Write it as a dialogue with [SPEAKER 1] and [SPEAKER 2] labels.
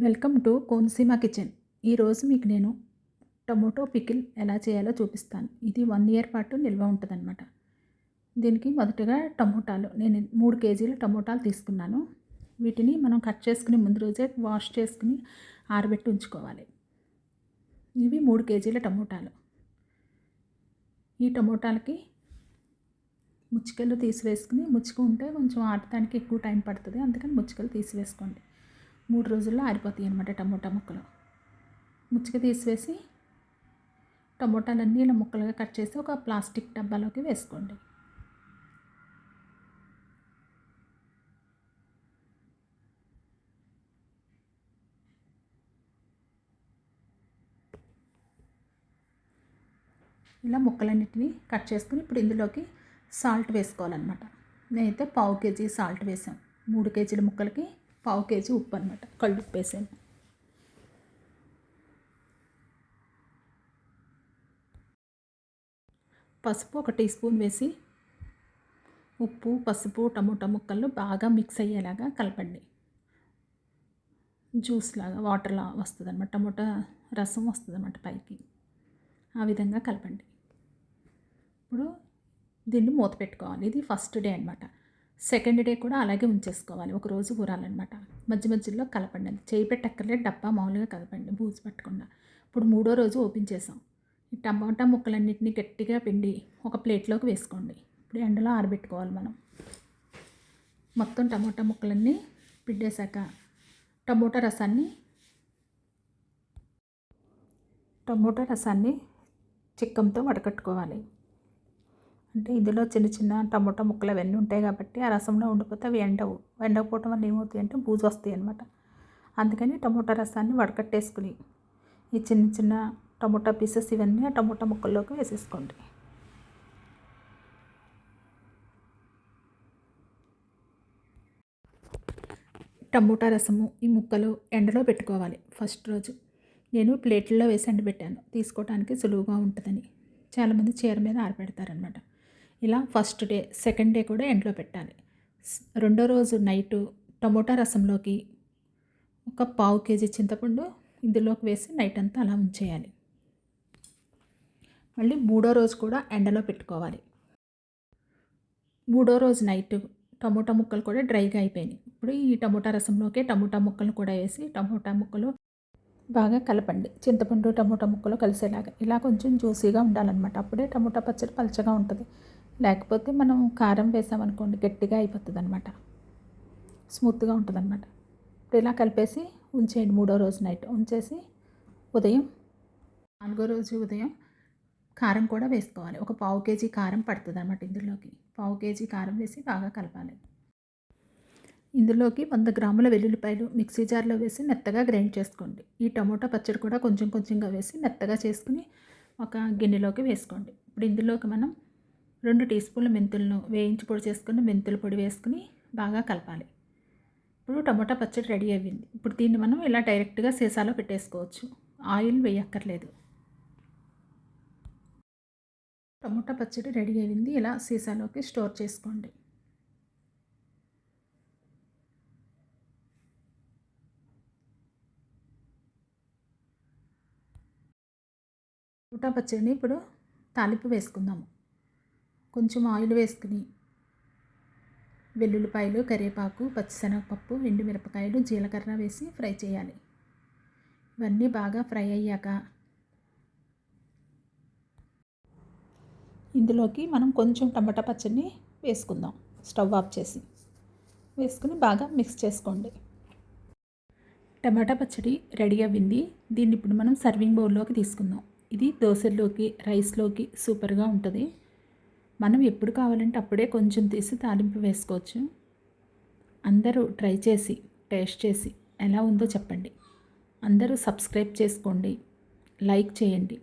[SPEAKER 1] Welcome to Konaseema kitchen. ఈరోజు మీకు నేను టొమాటో పికిల్ ఎలా చేయాలో చూపిస్తాను. ఇది 1 ఇయర్ పాటు నిల్వ ఉంటుందన్నమాట. దీనికి మొదటగా టమోటాలు నేను 3 కేజీల టమోటాలు తీసుకున్నాను. వీటిని మనం కట్ చేసుకుని ముందు రోజే వాష్ చేసుకుని ఆరబెట్టి ఉంచుకోవాలి. ఇవి 3 కేజీల టమోటాలు. ఈ టమోటాలకి ముచ్చికలు తీసివేసుకుని, ముచ్చుకు ఉంటే కొంచెం ఆడటానికి ఎక్కువ టైం పడుతుంది, అందుకని ముచ్చికలు తీసివేసుకోండి. 3 రోజుల్లో ఆరిపోతాయి అన్నమాట టమోటా ముక్కలు. ముచ్చిక తీసివేసి టమోటాలన్నీ ఇలా ముక్కలుగా కట్ చేసి ఒక ప్లాస్టిక్ డబ్బాలోకి వేసుకోండి. ఇలా ముక్కలన్నిటిని కట్ చేసుకుని ఇప్పుడు ఇందులోకి సాల్ట్ వేసుకోవాలన్నమాట. నేనైతే 1/2 కేజీ సాల్ట్ వేసాను. 3 కేజీల ముక్కలకి 1/2 కేజీ ఉప్పు అనమాట, కళ్ళుప్పు వేసాను. పసుపు 1 టీ స్పూన్ వేసి ఉప్పు, పసుపు, టమోటా ముక్కలు బాగా మిక్స్ అయ్యేలాగా కలపండి. జ్యూస్ లాగా వాటర్లా వస్తుంది అనమాట, టమోటా రసం వస్తుంది అన్నమాట పైకి. ఆ విధంగా కలపండి. ఇప్పుడు దీన్ని మూత పెట్టుకోవాలి. ఇది ఫస్ట్ డే అనమాట. సెకండ్ డే కూడా అలాగే ఉంచేసుకోవాలి, ఒకరోజు ఊరాలన్నమాట. మధ్య మధ్యలో కలపండి. అది చేయి పెట్టక్కర్లేదు, డబ్బా మామూలుగా కలపండి బూజు పట్టకుండా. ఇప్పుడు 3వ రోజు ఓపెన్ చేసాం. ఈ టమాటా ముక్కలన్నింటినీ గట్టిగా పిండి ఒక ప్లేట్లోకి వేసుకోండి. ఇప్పుడు ఎండలో ఆరబెట్టుకోవాలి మనం. మొత్తం టమాటా ముక్కలన్నీ పిండేశాక టమోటా రసాన్ని చిక్కంతో వడకట్టుకోవాలి. అంటే ఇందులో చిన్న చిన్న టమోటా ముక్కలు అవన్నీ ఉంటాయి కాబట్టి ఆ రసంలో ఉండిపోతే అవి ఎండకపోవటం వల్ల ఏమవుతాయి అంటే బూజు వస్తాయి అన్నమాట. అందుకని టమోటా రసాన్ని వడకట్టేసుకుని ఈ చిన్న చిన్న టమోటా పీసెస్ ఇవన్నీ ఆ టమోటా ముక్కల్లోకి వేసేసుకోండి. టమోటా రసము ఈ ముక్కలు ఎండలో పెట్టుకోవాలి ఫస్ట్ రోజు. నేను ప్లేట్లలో వేసి ఎండబెట్టాను, తీసుకోవడానికి సులువుగా ఉంటుందని. చాలామంది చీర మీద ఆరబెడతారనమాట. ఇలా ఫస్ట్ డే, సెకండ్ డే కూడా ఎండలో పెట్టాలి. 2వ రోజు నైటు టమోటా రసంలోకి ఒక 1/2 కేజీ చింతపండు ఇందులోకి వేసి నైట్ అంతా అలా ఉంచేయాలి. మళ్ళీ 3వ రోజు కూడా ఎండలో పెట్టుకోవాలి. 3వ రోజు నైట్ టమోటా ముక్కలు కూడా డ్రైగా అయిపోయినాయి. ఇప్పుడు ఈ టమోటా రసంలోకి టమోటా ముక్కలు కూడా వేసి టమోటా ముక్కలు బాగా కలపండి. చింతపండు టమోటా ముక్కలు కలిసేలాగా. ఇలా కొంచెం జ్యూసీగా ఉండాలన్నమాట. అప్పుడే టమోటా పచ్చడి పలచగా ఉంటుంది. లేకపోతే మనం కారం వేసామనుకోండి గట్టిగా అయిపోతుంది అనమాట, స్మూత్గా ఉంటుంది అనమాట. ఇప్పుడు ఇలా కలిపేసి ఉంచేయండి. 3వ రోజు నైట్ ఉంచేసి ఉదయం 4వ రోజు ఉదయం కారం కూడా వేసుకోవాలి. ఒక 1/2 కేజీ కారం పడుతుంది అనమాట ఇందులోకి. 1/2 కేజీ కారం వేసి బాగా కలపాలి. ఇందులోకి 100 గ్రాముల వెల్లుల్లిపాయలు మిక్సీ జార్లో వేసి మెత్తగా గ్రైండ్ చేసుకోండి. ఈ టమోటా పచ్చడి కూడా కొంచెం కొంచెంగా వేసి మెత్తగా చేసుకుని ఒక గిన్నెలోకి వేసుకోండి. ఇప్పుడు ఇందులోకి మనం 2 టీ స్పూన్ల మెంతులను వేయించి పొడి చేసుకుని మెంతుల పొడి వేసుకుని బాగా కలపాలి. ఇప్పుడు టమోటా పచ్చడి రెడీ అయ్యింది. ఇప్పుడు దీన్ని మనం ఇలా డైరెక్ట్గా సీసాలో పెట్టేసుకోవచ్చు, ఆయిల్ వేయక్కర్లేదు. టమోటా పచ్చడి రెడీ అయ్యింది. ఇలా సీసాలోకి స్టోర్ చేసుకోండి. టమోటా పచ్చడిని ఇప్పుడు తాలింపు వేసుకుందాము. కొంచెం ఆయిల్ వేసుకుని వెల్లుల్లిపాయలు, కరివేపాకు, పచ్చిశనగపప్పు, ఎండుమిరపకాయలు, జీలకర్ర వేసి ఫ్రై చేయాలి. ఇవన్నీ బాగా ఫ్రై అయ్యాక ఇందులోకి మనం కొంచెం టమాటా పచ్చడిని వేసుకుందాం. స్టవ్ ఆఫ్ చేసి వేసుకుని బాగా మిక్స్ చేసుకోండి. టమాటా పచ్చడి రెడీ అవ్వింది. దీన్ని ఇప్పుడు మనం సర్వింగ్ బౌల్లోకి తీసుకుందాం. ఇది దోశల్లోకి, రైస్లోకి సూపర్గా ఉంటుంది. మనం ఎప్పుడు కావాలంటే అప్పుడే కొంచెం తీసి తాలింపు వేసుకోవచ్చు. అందరూ ట్రై చేసి టేస్ట్ చేసి ఎలా ఉందో చెప్పండి. అందరూ సబ్స్క్రైబ్ చేసుకోండి, లైక్ చేయండి.